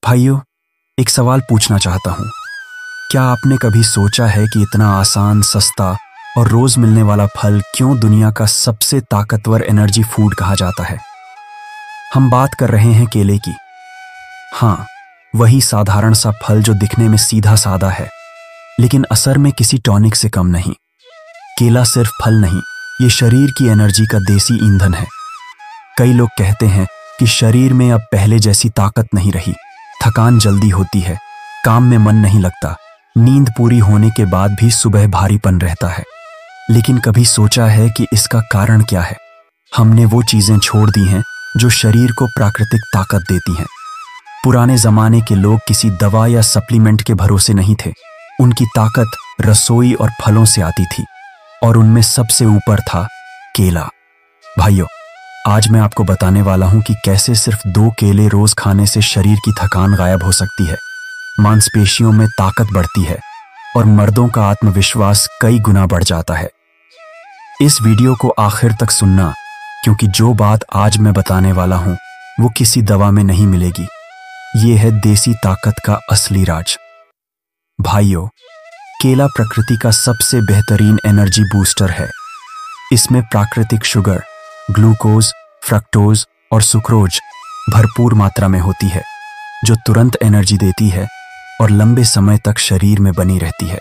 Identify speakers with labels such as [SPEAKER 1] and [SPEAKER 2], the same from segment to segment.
[SPEAKER 1] भाइयों, एक सवाल पूछना चाहता हूँ। क्या आपने कभी सोचा है कि इतना आसान, सस्ता और रोज मिलने वाला फल क्यों दुनिया का सबसे ताकतवर एनर्जी फूड कहा जाता है? हम बात कर रहे हैं केले की। हाँ, वही साधारण सा फल जो दिखने में सीधा साधा है, लेकिन असर में किसी टॉनिक से कम नहीं। केला सिर्फ फल नहीं, ये शरीर की एनर्जी का देसी ईंधन है। कई लोग कहते हैं कि शरीर में अब पहले जैसी ताकत नहीं रही, थकान जल्दी होती है, काम में मन नहीं लगता, नींद पूरी होने के बाद भी सुबह भारीपन रहता है। लेकिन कभी सोचा है कि इसका कारण क्या है? हमने वो चीजें छोड़ दी हैं जो शरीर को प्राकृतिक ताकत देती हैं। पुराने जमाने के लोग किसी दवा या सप्लीमेंट के भरोसे नहीं थे। उनकी ताकत रसोई और फलों से आती थी, और उनमें सबसे ऊपर था केला। भाइयों, आज मैं आपको बताने वाला हूं कि कैसे सिर्फ 2 केले रोज खाने से शरीर की थकान गायब हो सकती है, मांसपेशियों में ताकत बढ़ती है और मर्दों का आत्मविश्वास कई गुना बढ़ जाता है। इस वीडियो को आखिर तक सुनना, क्योंकि जो बात आज मैं बताने वाला हूं वो किसी दवा में नहीं मिलेगी। ये है देसी ताकत का असली राज। भाइयों, केला प्रकृति का सबसे बेहतरीन एनर्जी बूस्टर है। इसमें प्राकृतिक शुगर, ग्लूकोज, फ्रक्टोज और सुक्रोज भरपूर मात्रा में होती है, जो तुरंत एनर्जी देती है और लंबे समय तक शरीर में बनी रहती है।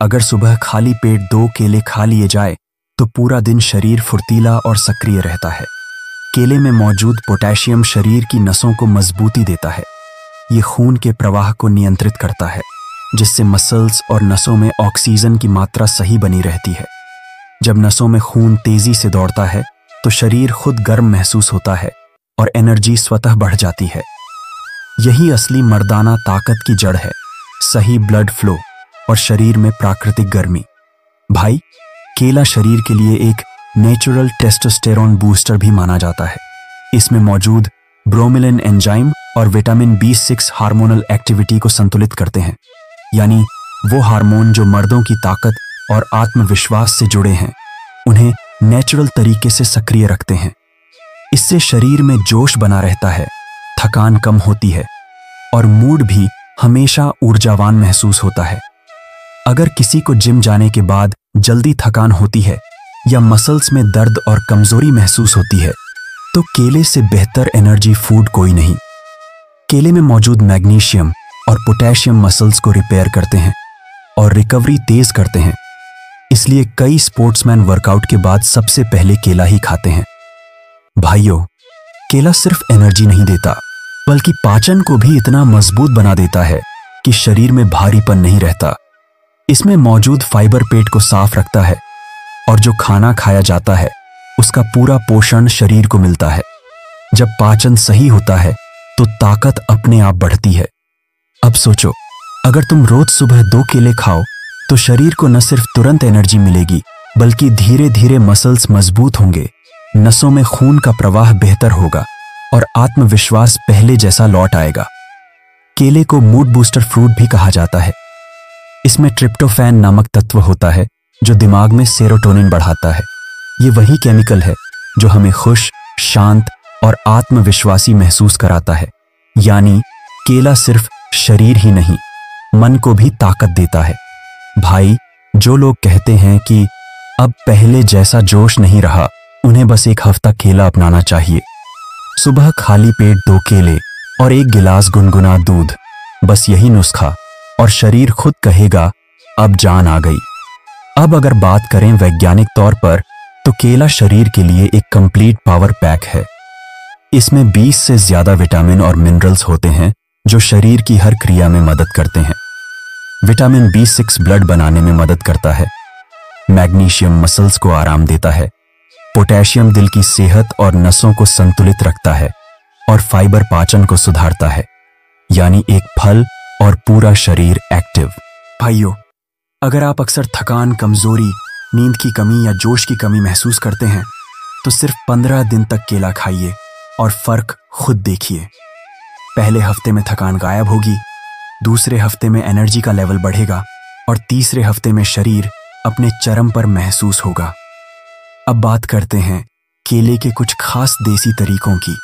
[SPEAKER 1] अगर सुबह खाली पेट 2 केले खा लिए जाए तो पूरा दिन शरीर फुर्तीला और सक्रिय रहता है। केले में मौजूद पोटेशियम शरीर की नसों को मजबूती देता है। ये खून के प्रवाह को नियंत्रित करता है, जिससे मसल्स और नसों में ऑक्सीजन की मात्रा सही बनी रहती है। जब नसों में खून तेजी से दौड़ता है तो शरीर खुद गर्म महसूस होता है और एनर्जी स्वतः बढ़ जाती है। यही असली मर्दाना ताकत की जड़ है, सही ब्लड फ्लो और शरीर में प्राकृतिक गर्मी। भाई, केला शरीर के लिए एक नेचुरल टेस्टोस्टेरोन बूस्टर भी माना जाता है। इसमें मौजूद ब्रोमेलिन एंजाइम और विटामिन B6 हार्मोनल एक्टिविटी को संतुलित करते हैं, यानी वो हार्मोन जो मर्दों की ताकत और आत्मविश्वास से जुड़े हैं, उन्हें नेचुरल तरीके से सक्रिय रखते हैं। इससे शरीर में जोश बना रहता है, थकान कम होती है और मूड भी हमेशा ऊर्जावान महसूस होता है। अगर किसी को जिम जाने के बाद जल्दी थकान होती है या मसल्स में दर्द और कमजोरी महसूस होती है, तो केले से बेहतर एनर्जी फूड कोई नहीं। केले में मौजूद मैग्नीशियम और पोटेशियम मसल्स को रिपेयर करते हैं और रिकवरी तेज करते हैं। इसलिए कई स्पोर्ट्समैन वर्कआउट के बाद सबसे पहले केला ही खाते हैं। भाइयों, केला सिर्फ एनर्जी नहीं देता, बल्कि पाचन को भी इतना मजबूत बना देता है कि शरीर में भारीपन नहीं रहता। इसमें मौजूद फाइबर पेट को साफ रखता है और जो खाना खाया जाता है उसका पूरा पोषण शरीर को मिलता है। जब पाचन सही होता है तो ताकत अपने आप बढ़ती है। अब सोचो, अगर तुम रोज सुबह 2 केले खाओ तो शरीर को न सिर्फ तुरंत एनर्जी मिलेगी, बल्कि धीरे धीरे मसल्स मजबूत होंगे, नसों में खून का प्रवाह बेहतर होगा और आत्मविश्वास पहले जैसा लौट आएगा। केले को मूड बूस्टर फ्रूट भी कहा जाता है। इसमें ट्रिप्टोफैन नामक तत्व होता है जो दिमाग में सेरोटोनिन बढ़ाता है। ये वही केमिकल है जो हमें खुश, शांत और आत्मविश्वासी महसूस कराता है। यानी केला सिर्फ शरीर ही नहीं, मन को भी ताकत देता है। भाई, जो लोग कहते हैं कि अब पहले जैसा जोश नहीं रहा, उन्हें बस एक हफ्ता केला अपनाना चाहिए। सुबह खाली पेट 2 केले और 1 गिलास गुनगुना दूध, बस यही नुस्खा, और शरीर खुद कहेगा अब जान आ गई। अब अगर बात करें वैज्ञानिक तौर पर, तो केला शरीर के लिए एक कंप्लीट पावर पैक है। इसमें 20 से ज्यादा विटामिन और मिनरल्स होते हैं जो शरीर की हर क्रिया में मदद करते हैं। विटामिन B6 ब्लड बनाने में मदद करता है, मैग्नीशियम मसल्स को आराम देता है, पोटेशियम दिल की सेहत और नसों को संतुलित रखता है, और फाइबर पाचन को सुधारता है। यानी एक फल और पूरा शरीर एक्टिव। भाइयों, अगर आप अक्सर थकान, कमजोरी, नींद की कमी या जोश की कमी महसूस करते हैं, तो सिर्फ 15 दिन तक केला खाइए और फर्क खुद देखिए। पहले हफ्ते में थकान गायब होगी, दूसरे हफ्ते में एनर्जी का लेवल बढ़ेगा और तीसरे हफ्ते में शरीर अपने चरम पर महसूस होगा। अब बात करते हैं केले के कुछ खास देसी तरीकों की।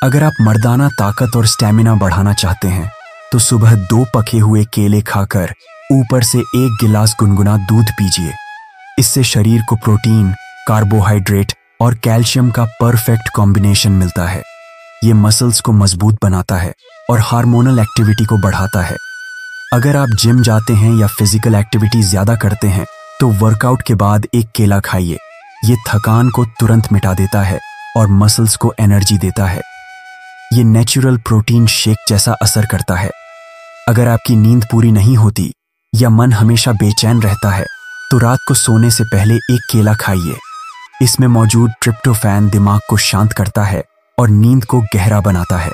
[SPEAKER 1] अगर आप मर्दाना ताकत और स्टैमिना बढ़ाना चाहते हैं तो सुबह 2 पके हुए केले खाकर ऊपर से 1 गिलास गुनगुना दूध पीजिए। इससे शरीर को प्रोटीन, कार्बोहाइड्रेट और कैल्शियम का परफेक्ट कॉम्बिनेशन मिलता है। ये मसल्स को मजबूत बनाता है और हार्मोनल एक्टिविटी को बढ़ाता है। अगर आप जिम जाते हैं या फिजिकल एक्टिविटी ज्यादा करते हैं तो वर्कआउट के बाद 1 केला खाइए। ये थकान को तुरंत मिटा देता है और मसल्स को एनर्जी देता है। ये नेचुरल प्रोटीन शेक जैसा असर करता है। अगर आपकी नींद पूरी नहीं होती या मन हमेशा बेचैन रहता है तो रात को सोने से पहले 1 केला खाइए। इसमें मौजूद ट्रिप्टोफैन दिमाग को शांत करता है और नींद को गहरा बनाता है।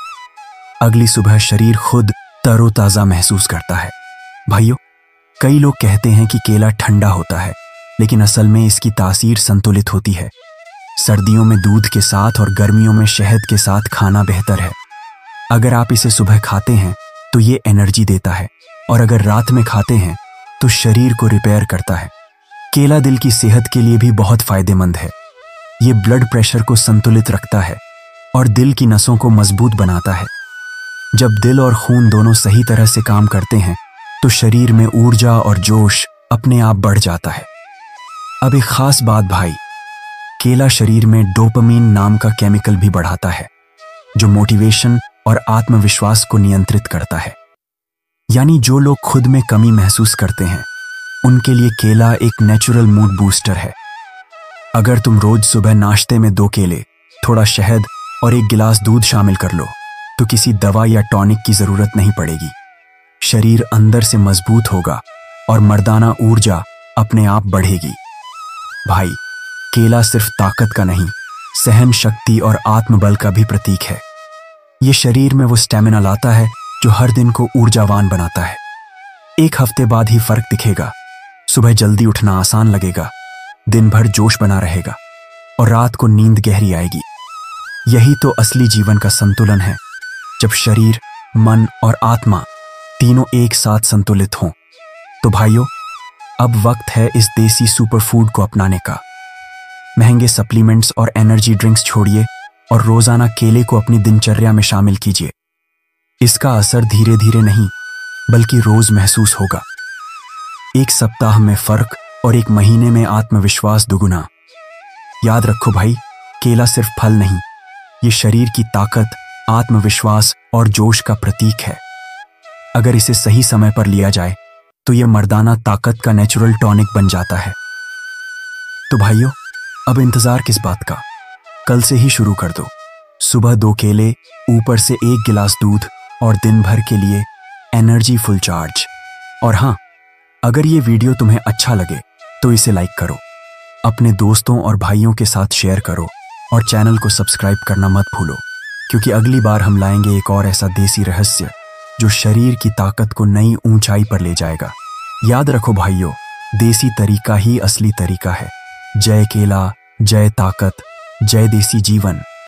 [SPEAKER 1] अगली सुबह शरीर खुद तरोताजा महसूस करता है। भाइयों, कई लोग कहते हैं कि केला ठंडा होता है, लेकिन असल में इसकी तासीर संतुलित होती है। सर्दियों में दूध के साथ और गर्मियों में शहद के साथ खाना बेहतर है। अगर आप इसे सुबह खाते हैं तो ये एनर्जी देता है, और अगर रात में खाते हैं तो शरीर को रिपेयर करता है। केला दिल की सेहत के लिए भी बहुत फायदेमंद है। ये ब्लड प्रेशर को संतुलित रखता है और दिल की नसों को मजबूत बनाता है। जब दिल और खून दोनों सही तरह से काम करते हैं तो शरीर में ऊर्जा और जोश अपने आप बढ़ जाता है। अब एक खास बात भाई, केला शरीर में डोपामीन नाम का केमिकल भी बढ़ाता है, जो मोटिवेशन और आत्मविश्वास को नियंत्रित करता है। यानी जो लोग खुद में कमी महसूस करते हैं उनके लिए केला एक नेचुरल मूड बूस्टर है। अगर तुम रोज सुबह नाश्ते में 2 केले, थोड़ा शहद और 1 गिलास दूध शामिल कर लो तो किसी दवा या टॉनिक की जरूरत नहीं पड़ेगी। शरीर अंदर से मजबूत होगा और मर्दाना ऊर्जा अपने आप बढ़ेगी। भाई, केला सिर्फ ताकत का नहीं, सहन शक्ति और आत्मबल का भी प्रतीक है। ये शरीर में वो स्टेमिना लाता है जो हर दिन को ऊर्जावान बनाता है। 1 हफ्ते बाद ही फर्क दिखेगा। सुबह जल्दी उठना आसान लगेगा, दिन भर जोश बना रहेगा और रात को नींद गहरी आएगी। यही तो असली जीवन का संतुलन है, जब शरीर, मन और आत्मा तीनों एक साथ संतुलित हों। तो भाइयों, अब वक्त है इस देसी सुपरफूड को अपनाने का। महंगे सप्लीमेंट्स और एनर्जी ड्रिंक्स छोड़िए और रोजाना केले को अपनी दिनचर्या में शामिल कीजिए। इसका असर धीरे धीरे नहीं, बल्कि रोज महसूस होगा। 1 सप्ताह में फर्क और 1 महीने में आत्मविश्वास दुगुना। याद रखो भाई, केला सिर्फ फल नहीं, ये शरीर की ताकत, आत्मविश्वास और जोश का प्रतीक है। अगर इसे सही समय पर लिया जाए तो यह मर्दाना ताकत का नेचुरल टॉनिक बन जाता है। तो भाइयों, अब इंतजार किस बात का? कल से ही शुरू कर दो। सुबह 2 केले, ऊपर से 1 गिलास दूध और दिन भर के लिए एनर्जी फुल चार्ज। और हाँ, अगर ये वीडियो तुम्हें अच्छा लगे तो इसे लाइक करो, अपने दोस्तों और भाइयों के साथ शेयर करो और चैनल को सब्सक्राइब करना मत भूलो, क्योंकि अगली बार हम लाएंगे एक और ऐसा देसी रहस्य जो शरीर की ताकत को नई ऊंचाई पर ले जाएगा। याद रखो भाइयों, देसी तरीका ही असली तरीका है। जय केला, जय ताकत, जय देसी जीवन।